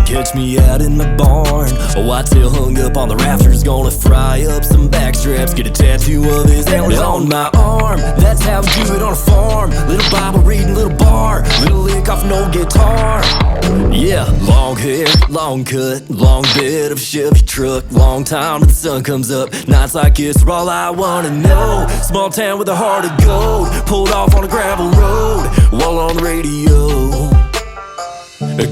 Catch me out in the barn, a whitetail hung up on the rafters, gonna fry up some backstraps, get a tattoo of his antlers on my arm. That's how we do it on a farm. Little Bible reading, little bar, little lick off an old guitar. Yeah, long hair, long cut, long bed of Chevy truck, long time till the sun comes up. Nights like this are all I wanna know. Small town with a heart of gold, pulled off on a gravel road, while on the radio.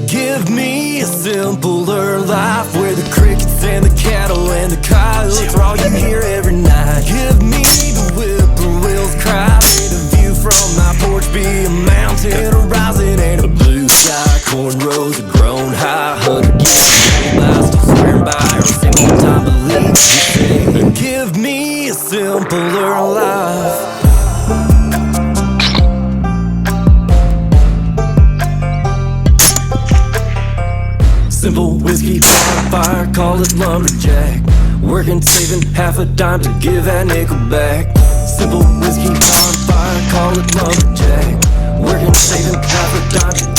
Give me a simpler life, where the crickets and the cattle and the coyotes are all you hear every night. Give me the whippoorwills cry, may the view from my porch be a mountain horizon and a blue sky. Cornrows have grown high, 100 years by, still swearing by every single time believe you say. Give me a simpler life. Simple whiskey, fire, call it lumberjack. Working, saving half a dime to give that nickel back. Simple whiskey, fire, call it lumberjack. Working, saving half a dime to